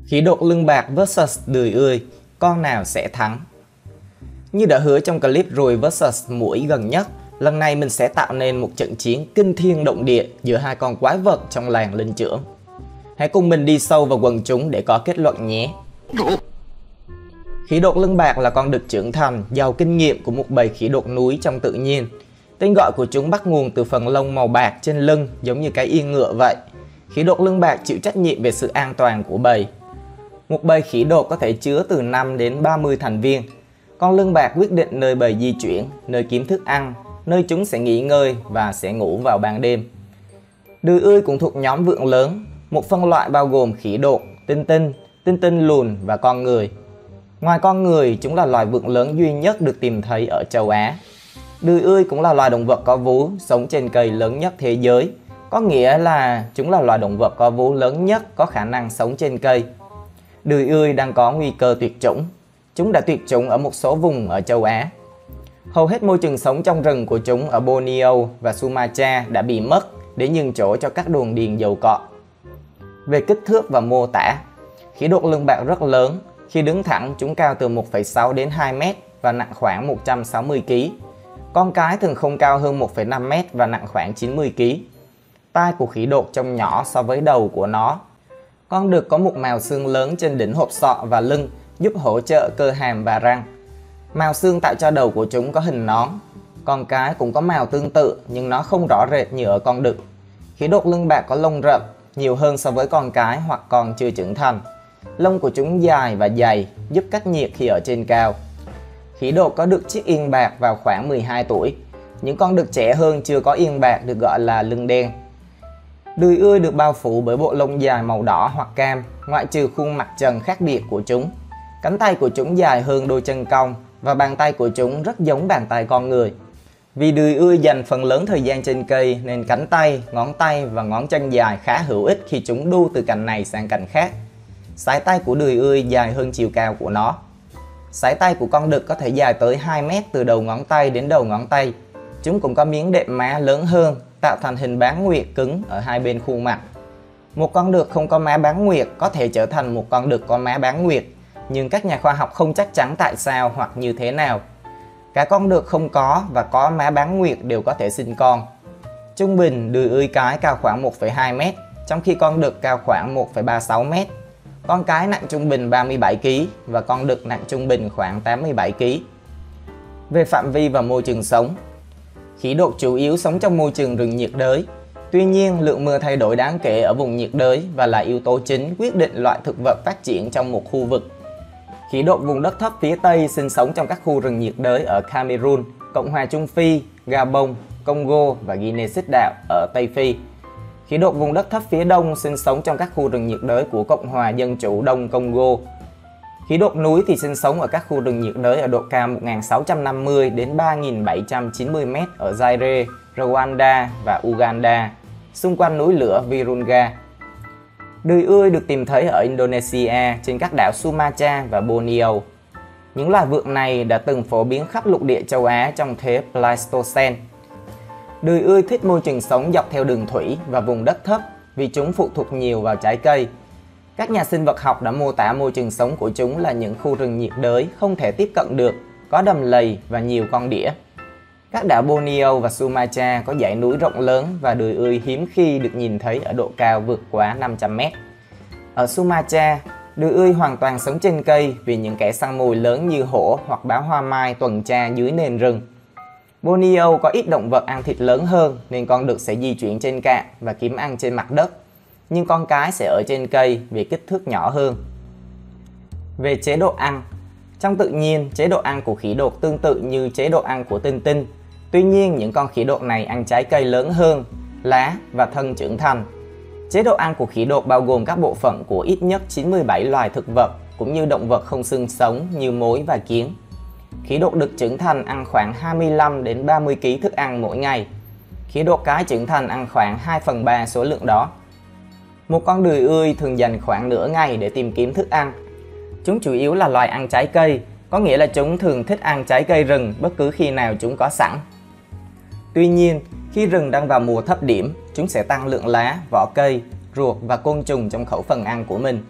Khỉ đột lưng bạc vs đười ươi, con nào sẽ thắng? Như đã hứa trong clip ruồi vs muỗi gần nhất, lần này mình sẽ tạo nên một trận chiến kinh thiên động địa giữa hai con quái vật trong làng linh trưởng. Hãy cùng mình đi sâu vào quần chúng để có kết luận nhé. Khỉ đột lưng bạc là con đực trưởng thành, giàu kinh nghiệm của một bầy khỉ đột núi trong tự nhiên. Tên gọi của chúng bắt nguồn từ phần lông màu bạc trên lưng giống như cái yên ngựa vậy. Khỉ đột lưng bạc chịu trách nhiệm về sự an toàn của bầy. Một bầy khỉ đột có thể chứa từ 5 đến 30 thành viên. Con lưng bạc quyết định nơi bầy di chuyển, nơi kiếm thức ăn, nơi chúng sẽ nghỉ ngơi và sẽ ngủ vào ban đêm. Đười ươi cũng thuộc nhóm vượn lớn, một phân loại bao gồm khỉ đột, tinh tinh lùn và con người. Ngoài con người, chúng là loài vượn lớn duy nhất được tìm thấy ở châu Á. Đười ươi cũng là loài động vật có vú sống trên cây lớn nhất thế giới, có nghĩa là chúng là loài động vật có vú lớn nhất có khả năng sống trên cây. Đười ươi đang có nguy cơ tuyệt chủng. Chúng đã tuyệt chủng ở một số vùng ở châu Á. Hầu hết môi trường sống trong rừng của chúng ở Borneo và Sumatra đã bị mất để nhường chỗ cho các đồn điền dầu cọ. Về kích thước và mô tả, khỉ đột lưng bạc rất lớn. Khi đứng thẳng, chúng cao từ 1,6 đến 2 m và nặng khoảng 160 kg. Con cái thường không cao hơn 1,5 m và nặng khoảng 90 kg. Tai của khỉ đột trông nhỏ so với đầu của nó. Con đực có một mào xương lớn trên đỉnh hộp sọ và lưng giúp hỗ trợ cơ hàm và răng. Mào xương tạo cho đầu của chúng có hình nón. Con cái cũng có mào tương tự nhưng nó không rõ rệt như ở con đực. Khỉ đột lưng bạc có lông rậm, nhiều hơn so với con cái hoặc con chưa trưởng thành. Lông của chúng dài và dày, giúp cách nhiệt khi ở trên cao. Khỉ đột có được chiếc yên bạc vào khoảng 12 tuổi. Những con đực trẻ hơn chưa có yên bạc được gọi là lưng đen. Đười ươi được bao phủ bởi bộ lông dài màu đỏ hoặc cam, ngoại trừ khuôn mặt trần khác biệt của chúng. Cánh tay của chúng dài hơn đôi chân cong và bàn tay của chúng rất giống bàn tay con người. Vì đười ươi dành phần lớn thời gian trên cây nên cánh tay và ngón chân dài khá hữu ích khi chúng đu từ cành này sang cành khác. Sải tay của đười ươi dài hơn chiều cao của nó. Sải tay của con đực có thể dài tới 2 m từ đầu ngón tay đến đầu ngón tay. Chúng cũng có miếng đệm má lớn hơn, tạo thành hình bán nguyệt cứng ở hai bên khuôn mặt. Một con đực không có má bán nguyệt có thể trở thành một con đực có má bán nguyệt, nhưng các nhà khoa học không chắc chắn tại sao hoặc như thế nào. Cả con đực không có và có má bán nguyệt đều có thể sinh con. Trung bình, đười ươi cái cao khoảng 1,2 m, trong khi con đực cao khoảng 1,36 m. Con cái nặng trung bình 37 kg và con đực nặng trung bình khoảng 87 kg. Về phạm vi và môi trường sống, khỉ đột chủ yếu sống trong môi trường rừng nhiệt đới. Tuy nhiên, lượng mưa thay đổi đáng kể ở vùng nhiệt đới và là yếu tố chính quyết định loại thực vật phát triển trong một khu vực. Khỉ đột vùng đất thấp phía Tây sinh sống trong các khu rừng nhiệt đới ở Cameroon, Cộng hòa Trung Phi, Gabon, Congo và Guinea Xích Đạo ở Tây Phi. Khỉ đột vùng đất thấp phía Đông sinh sống trong các khu rừng nhiệt đới của Cộng hòa Dân chủ Đông Congo. Khỉ đột núi thì sinh sống ở các khu rừng nhiệt đới ở độ cao 1.650 đến 3.790 m ở Zaire, Rwanda và Uganda, xung quanh núi lửa Virunga. Đười ươi được tìm thấy ở Indonesia trên các đảo Sumatra và Borneo. Những loài vượn này đã từng phổ biến khắp lục địa châu Á trong thế Pleistocene. Đười ươi thích môi trường sống dọc theo đường thủy và vùng đất thấp vì chúng phụ thuộc nhiều vào trái cây. Các nhà sinh vật học đã mô tả môi trường sống của chúng là những khu rừng nhiệt đới không thể tiếp cận được, có đầm lầy và nhiều con đĩa. Các đảo Borneo và Sumatra có dãy núi rộng lớn và đười ươi hiếm khi được nhìn thấy ở độ cao vượt quá 500 m. Ở Sumatra, đười ươi hoàn toàn sống trên cây vì những kẻ săn mồi lớn như hổ hoặc báo hoa mai tuần tra dưới nền rừng. Borneo có ít động vật ăn thịt lớn hơn nên con đực sẽ di chuyển trên cạn và kiếm ăn trên mặt đất. Nhưng con cái sẽ ở trên cây vì kích thước nhỏ hơn. Về chế độ ăn, trong tự nhiên, chế độ ăn của khỉ đột tương tự như chế độ ăn của tinh tinh. Tuy nhiên, những con khỉ đột này ăn trái cây lớn hơn, lá và thân trưởng thành. Chế độ ăn của khỉ đột bao gồm các bộ phận của ít nhất 97 loài thực vật cũng như động vật không xương sống như mối và kiến. Khỉ đột đực trưởng thành ăn khoảng 25 đến 30 kg thức ăn mỗi ngày. Khỉ đột cái trưởng thành ăn khoảng 2/3 số lượng đó. Một con đười ươi thường dành khoảng nửa ngày để tìm kiếm thức ăn. Chúng chủ yếu là loài ăn trái cây, có nghĩa là chúng thường thích ăn trái cây rừng bất cứ khi nào chúng có sẵn. Tuy nhiên, khi rừng đang vào mùa thấp điểm, chúng sẽ tăng lượng lá, vỏ cây, ruột và côn trùng trong khẩu phần ăn của mình.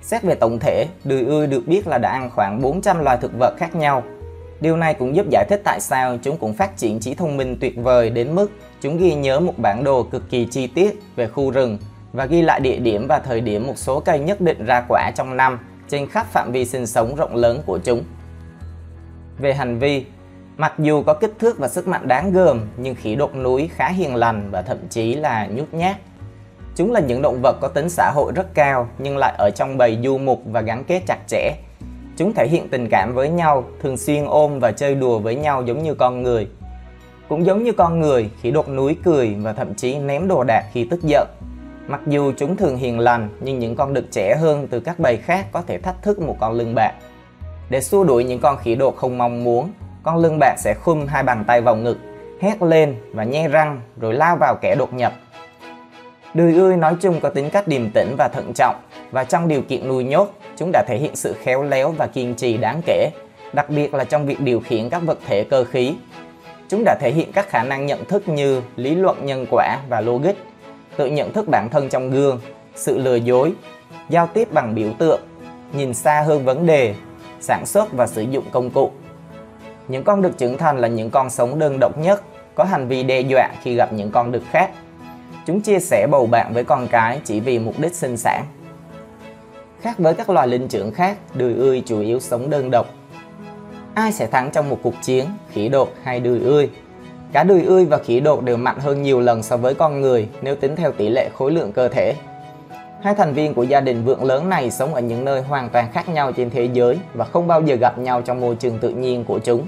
Xét về tổng thể, đười ươi được biết là đã ăn khoảng 400 loài thực vật khác nhau. Điều này cũng giúp giải thích tại sao chúng cũng phát triển trí thông minh tuyệt vời đến mức chúng ghi nhớ một bản đồ cực kỳ chi tiết về khu rừng và ghi lại địa điểm và thời điểm một số cây nhất định ra quả trong năm trên khắp phạm vi sinh sống rộng lớn của chúng. Về hành vi, mặc dù có kích thước và sức mạnh đáng gờm nhưng khỉ đột núi khá hiền lành và thậm chí là nhút nhát. Chúng là những động vật có tính xã hội rất cao nhưng lại ở trong bầy du mục và gắn kết chặt chẽ. Chúng thể hiện tình cảm với nhau, thường xuyên ôm và chơi đùa với nhau giống như con người. Cũng giống như con người, khỉ đột núi cười và thậm chí ném đồ đạc khi tức giận. Mặc dù chúng thường hiền lành nhưng những con đực trẻ hơn từ các bầy khác có thể thách thức một con lưng bạc. Để xua đuổi những con khỉ đột không mong muốn, con lưng bạc sẽ khum hai bàn tay vào ngực, hét lên và nhe răng rồi lao vào kẻ đột nhập. Đười ươi nói chung có tính cách điềm tĩnh và thận trọng, và trong điều kiện nuôi nhốt, chúng đã thể hiện sự khéo léo và kiên trì đáng kể, đặc biệt là trong việc điều khiển các vật thể cơ khí. Chúng đã thể hiện các khả năng nhận thức như lý luận nhân quả và logic, tự nhận thức bản thân trong gương, sự lừa dối, giao tiếp bằng biểu tượng, nhìn xa hơn vấn đề, sản xuất và sử dụng công cụ. Những con đực trưởng thành là những con sống đơn độc nhất, có hành vi đe dọa khi gặp những con đực khác. Chúng chia sẻ bầu bạn với con cái chỉ vì mục đích sinh sản. Khác với các loài linh trưởng khác, đười ươi chủ yếu sống đơn độc. Ai sẽ thắng trong một cuộc chiến, khỉ đột hay đười ươi? Cả đười ươi và khỉ đột đều mạnh hơn nhiều lần so với con người nếu tính theo tỷ lệ khối lượng cơ thể. Hai thành viên của gia đình vượn lớn này sống ở những nơi hoàn toàn khác nhau trên thế giới và không bao giờ gặp nhau trong môi trường tự nhiên của chúng.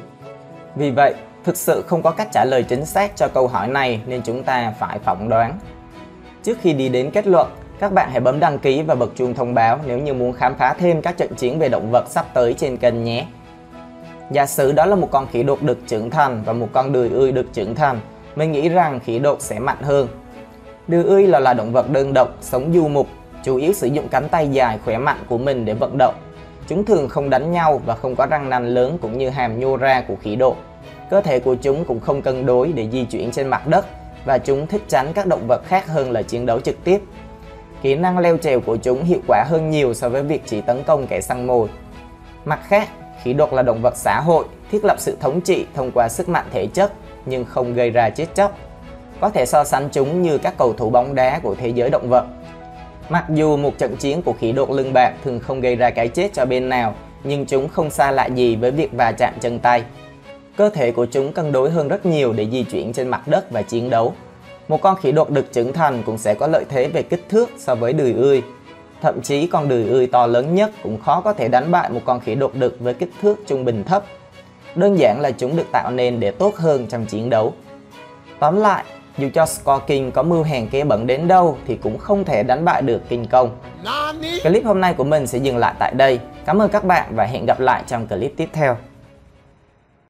Vì vậy, thực sự không có cách trả lời chính xác cho câu hỏi này nên chúng ta phải phỏng đoán. Trước khi đi đến kết luận, các bạn hãy bấm đăng ký và bật chuông thông báo nếu như muốn khám phá thêm các trận chiến về động vật sắp tới trên kênh nhé. Giả sử đó là một con khỉ đột đực trưởng thành và một con đười ươi đực trưởng thành, mình nghĩ rằng khỉ đột sẽ mạnh hơn. Đười ươi là loài động vật đơn độc, sống du mục, chủ yếu sử dụng cánh tay dài khỏe mạnh của mình để vận động. Chúng thường không đánh nhau và không có răng nanh lớn cũng như hàm nhô ra của khỉ đột. Cơ thể của chúng cũng không cân đối để di chuyển trên mặt đất và chúng thích tránh các động vật khác hơn là chiến đấu trực tiếp. Kỹ năng leo trèo của chúng hiệu quả hơn nhiều so với việc chỉ tấn công kẻ săn mồi. Mặt khác, khỉ đột là động vật xã hội, thiết lập sự thống trị thông qua sức mạnh thể chất nhưng không gây ra chết chóc. Có thể so sánh chúng như các cầu thủ bóng đá của thế giới động vật. Mặc dù một trận chiến của khỉ đột lưng bạc thường không gây ra cái chết cho bên nào, nhưng chúng không xa lạ gì với việc va chạm chân tay. Cơ thể của chúng cân đối hơn rất nhiều để di chuyển trên mặt đất và chiến đấu. Một con khỉ đột đực trưởng thành cũng sẽ có lợi thế về kích thước so với đười ươi. Thậm chí con đười ươi to lớn nhất cũng khó có thể đánh bại một con khỉ đột đực với kích thước trung bình thấp. Đơn giản là chúng được tạo nên để tốt hơn trong chiến đấu. Tóm lại, dù cho Score King có mưu hèn kế bẩn đến đâu thì cũng không thể đánh bại được King Kong. Clip hôm nay của mình sẽ dừng lại tại đây. Cảm ơn các bạn và hẹn gặp lại trong clip tiếp theo.